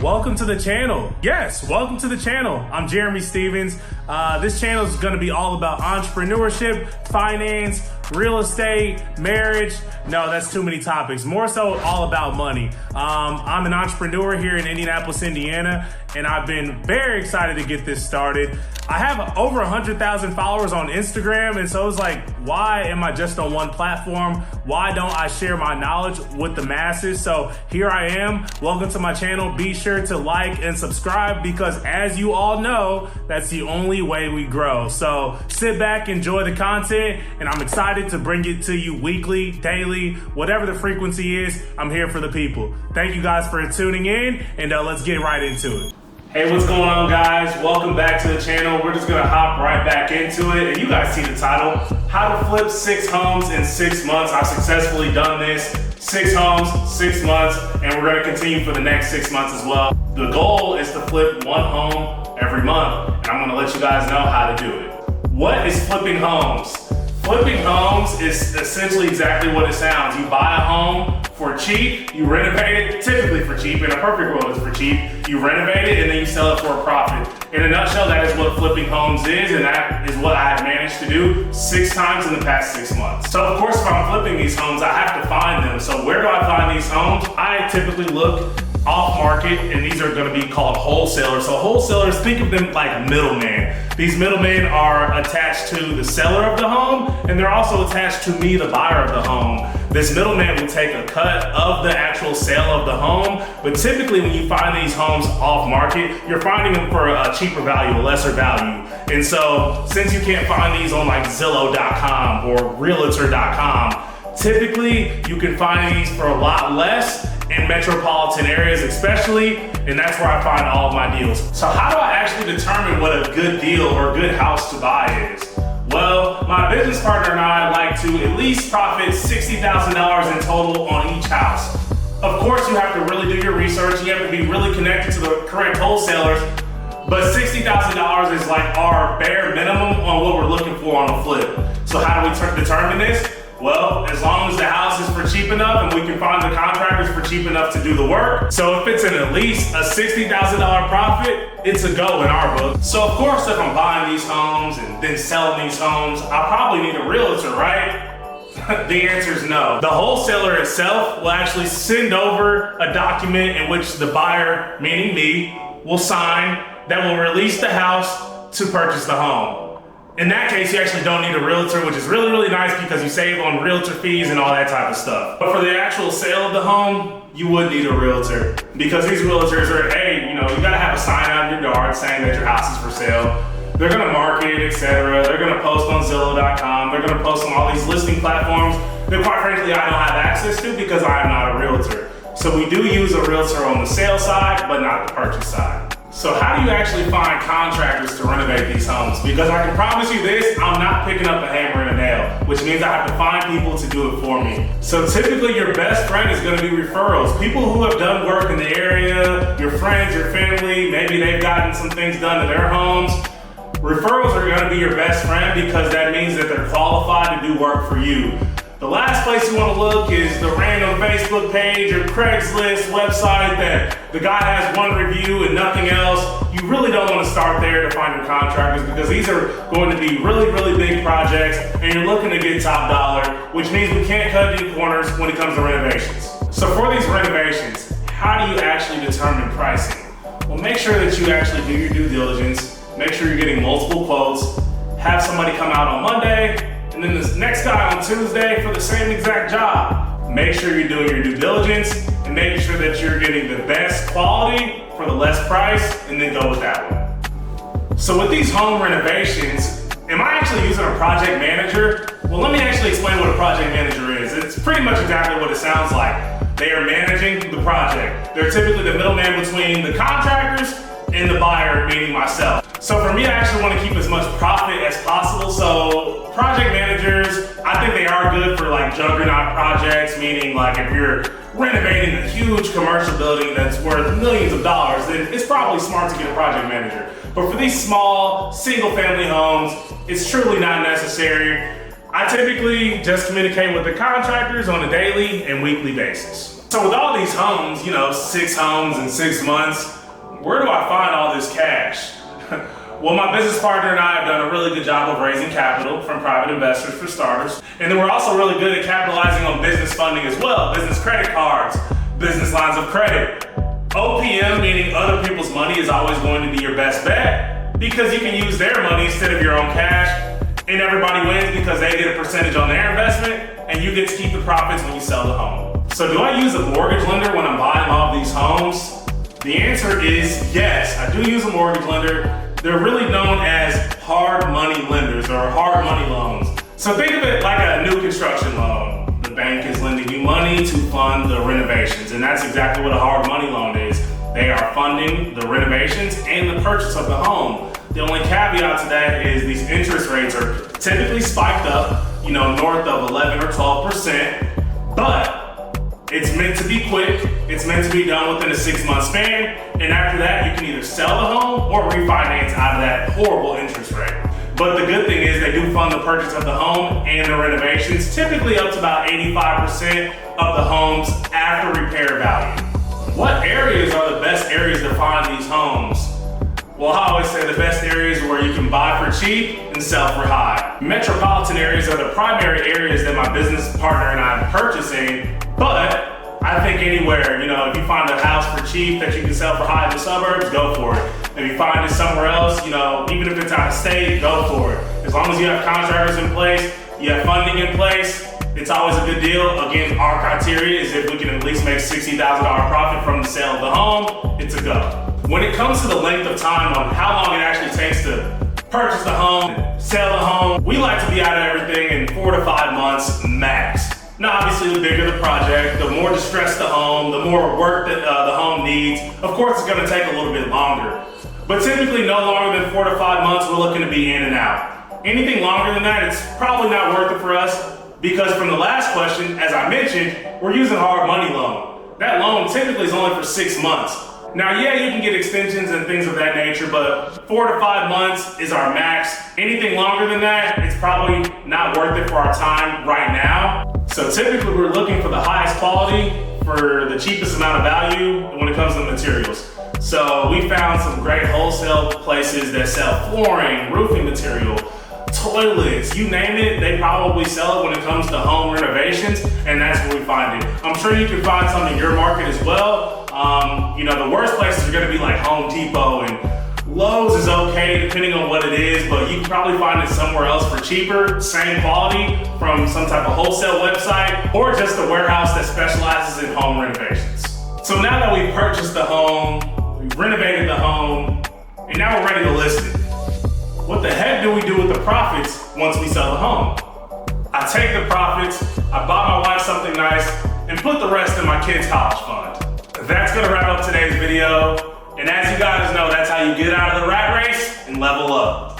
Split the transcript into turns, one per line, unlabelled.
Welcome to the channel. Yes, welcome to the channel. I'm Jeremy Stevens. This channel is gonna be all about entrepreneurship, finance, real estate, marriage. No, that's too many topics. More so all about money. I'm an entrepreneur here in Indianapolis, Indiana, and I've been very excited to get this started. I have over 100,000 followers on Instagram, and so it's like, why am I just on one platform? Why don't I share my knowledge with the masses? So here I am. Welcome to my channel. Be sure to like and subscribe because as you all know, that's the only way we grow. So sit back, enjoy the content, and I'm excited to bring it to you weekly, daily, whatever the frequency is. I'm here for the people. Thank you guys for tuning in, and let's get right into it. Hey, what's going on, guys? Welcome back to the channel. We're just gonna hop right back into it. And you guys see the title, How to Flip 6 Homes in 6 Months. I've successfully done this. 6 homes, 6 months, and we're gonna continue for the next 6 months as well. The goal is to flip 1 home every month, and I'm gonna let you guys know how to do it. What is flipping homes? Flipping homes is essentially exactly what it sounds. You buy a home for cheap, you renovate it, typically for cheap, in a perfect world it's for cheap. You renovate it and then you sell it for a profit. In a nutshell, that is what flipping homes is, and that is what I have managed to do 6 times in the past 6 months. So of course, if I'm flipping these homes, I have to find them. So where do I find these homes? I typically look off market, and these are gonna be called wholesalers. So wholesalers, think of them like middlemen. These middlemen are attached to the seller of the home, and they're also attached to me, the buyer of the home. This middleman will take a cut of the actual sale of the home, but typically when you find these homes off market, you're finding them for a cheaper value, a lesser value. And so since you can't find these on like Zillow.com or Realtor.com, typically you can find these for a lot less in metropolitan areas especially, and that's where I find all of my deals. So how do I actually determine what a good deal or a good house to buy is? Well, my business partner and I like to at least profit $60,000 in total on each house. Of course, you have to really do your research, you have to be really connected to the correct wholesalers, but $60,000 is like our bare minimum on what we're looking for on a flip. So how do we determine this? Well, as long as the house is for cheap enough and we can find the contractors for cheap enough to do the work. So if it's at least a $60,000 profit, it's a go in our book. So of course, if I'm buying these homes and then selling these homes, I probably need a realtor, right? The answer is no. The wholesaler itself will actually send over a document in which the buyer, meaning me, will sign that will release the house to purchase the home. In that case, you actually don't need a realtor, which is really, really nice because you save on realtor fees and all that type of stuff. But for the actual sale of the home, you would need a realtor because these realtors are, hey, you gotta have a sign out in your yard saying that your house is for sale. They're gonna market it, etc. They're gonna post on Zillow.com. They're gonna post on all these listing platforms that quite frankly, I don't have access to because I am not a realtor. So we do use a realtor on the sale side, but not the purchase side. So how do you actually find contractors to renovate these homes? Because I can promise you this, I'm not picking up a hammer and a nail, which means I have to find people to do it for me. So typically your best friend is gonna be referrals. People who have done work in the area, your friends, your family, maybe they've gotten some things done to their homes. Referrals are gonna be your best friend because that means that they're qualified to do work for you. The last place you want to look is the random Facebook page or Craigslist website that the guy has 1 review and nothing else. You really don't want to start there to find your contractors because these are going to be really, really big projects and you're looking to get top dollar, which means we can't cut any corners when it comes to renovations. So for these renovations, how do you actually determine pricing? Well, make sure that you actually do your due diligence, make sure you're getting multiple quotes, have somebody come out on Monday, and then this next guy on Tuesday for the same exact job. Make sure you're doing your due diligence and making sure that you're getting the best quality for the less price, and then go with that one. So with these home renovations, am I actually using a project manager? Well, let me actually explain what a project manager is. It's pretty much exactly what it sounds like. They are managing the project. They're typically the middleman between the contractors and the buyer, meaning myself. So for me, I actually want to keep as much profit as possible. So project managers, I think they are good for like juggernaut projects, meaning like if you're renovating a huge commercial building that's worth millions of dollars, then it's probably smart to get a project manager. But for these small single family homes, it's truly not necessary. I typically just communicate with the contractors on a daily and weekly basis. So with all these homes, 6 homes in 6 months, where do I find all this cash? Well, my business partner and I have done a really good job of raising capital from private investors for starters. And then we're also really good at capitalizing on business funding as well, business credit cards, business lines of credit. OPM, meaning other people's money, is always going to be your best bet because you can use their money instead of your own cash, and everybody wins because they get a percentage on their investment and you get to keep the profits when you sell the home. So do I use a mortgage lender when I'm buying all of these homes? The answer is yes, I do use a mortgage lender. They're really known as hard money lenders or hard money loans. So think of it like a new construction loan. The bank is lending you money to fund the renovations, and that's exactly what a hard money loan is. They are funding the renovations and the purchase of the home. The only caveat to that is these interest rates are typically spiked up, north of 11 or 12%, but it's meant to be quick, it's meant to be done within a 6-month span, and after that you can either sell the home or refinance out of that horrible interest rate. But the good thing is they do fund the purchase of the home and the renovations, typically up to about 85% of the home's after repair value. What areas are the best areas to find these homes? Well, I always say the best areas are where you can buy for cheap and sell for high. Metropolitan areas are the primary areas that my business partner and I am purchasing, but I think anywhere, if you find a house for cheap that you can sell for high in the suburbs, go for it. If you find it somewhere else, even if it's out of state, go for it. As long as you have contractors in place, you have funding in place, it's always a good deal. Again, our criteria is if we can at least make $60,000 profit from the sale of the home, it's a go. When it comes to the length of time on how long it actually takes to purchase the home, sell the home, we like to be out of everything in 4 to 5 months max. Now, obviously, the bigger the project, the more distressed the home, the more work that the home needs. Of course, it's gonna take a little bit longer. But typically, no longer than 4 to 5 months, we're looking to be in and out. Anything longer than that, it's probably not worth it for us because from the last question, as I mentioned, we're using a hard money loan. That loan typically is only for 6 months. Now, yeah, you can get extensions and things of that nature, but 4 to 5 months is our max. Anything longer than that, it's probably not worth it for our time right now. So typically we're looking for the highest quality for the cheapest amount of value when it comes to materials. So we found some great wholesale places that sell flooring, roofing material, toilets, you name it, they probably sell it when it comes to home renovations, and that's where we find it. I'm sure you can find some in your market as well. The worst places are gonna be like Home Depot, and Lowe's is okay depending on what it is, but you can probably find it somewhere else for cheaper, same quality from some type of wholesale website, or just a warehouse that specializes in home renovations. So now that we've purchased the home, we've renovated the home, and now we're ready to list it. What the heck do we do with the profits once we sell the home? I take the profits, I buy my wife something nice, and put the rest in my kids' college fund. That's gonna wrap up today's video. And as you guys know, that's how you get out of the rat race and level up.